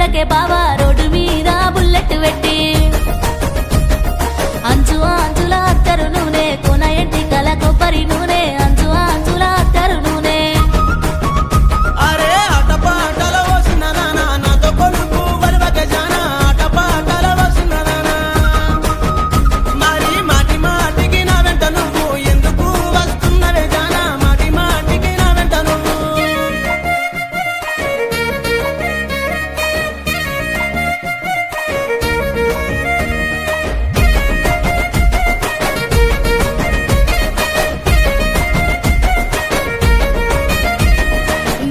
కొరకే బావా రోడ్డు మీద బుల్లెట్ పెట్టి అంచు అంచుల అత్తరు నూనె కొన ఎంటికల కొబ్బరి నూనె అంచు అంచుల అత్తరు నూనె అరే ఆటపాటల వసిన నానా నాతో కొడుకు వరవకే జానా ఆటపాటల వసిన నానా మరి మాటి మాటికి నా వెంట నువ్వు ఎందుకు వస్తున్నవే జానా మాటి మాటికి నా వెంట నువ్వు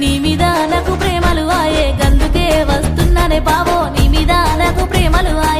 నీ మీద నాకు ప్రేమలు ఆయే గందుకే వస్తున్నానే బావో నీ మీద నాకు ప్రేమలు ఆయే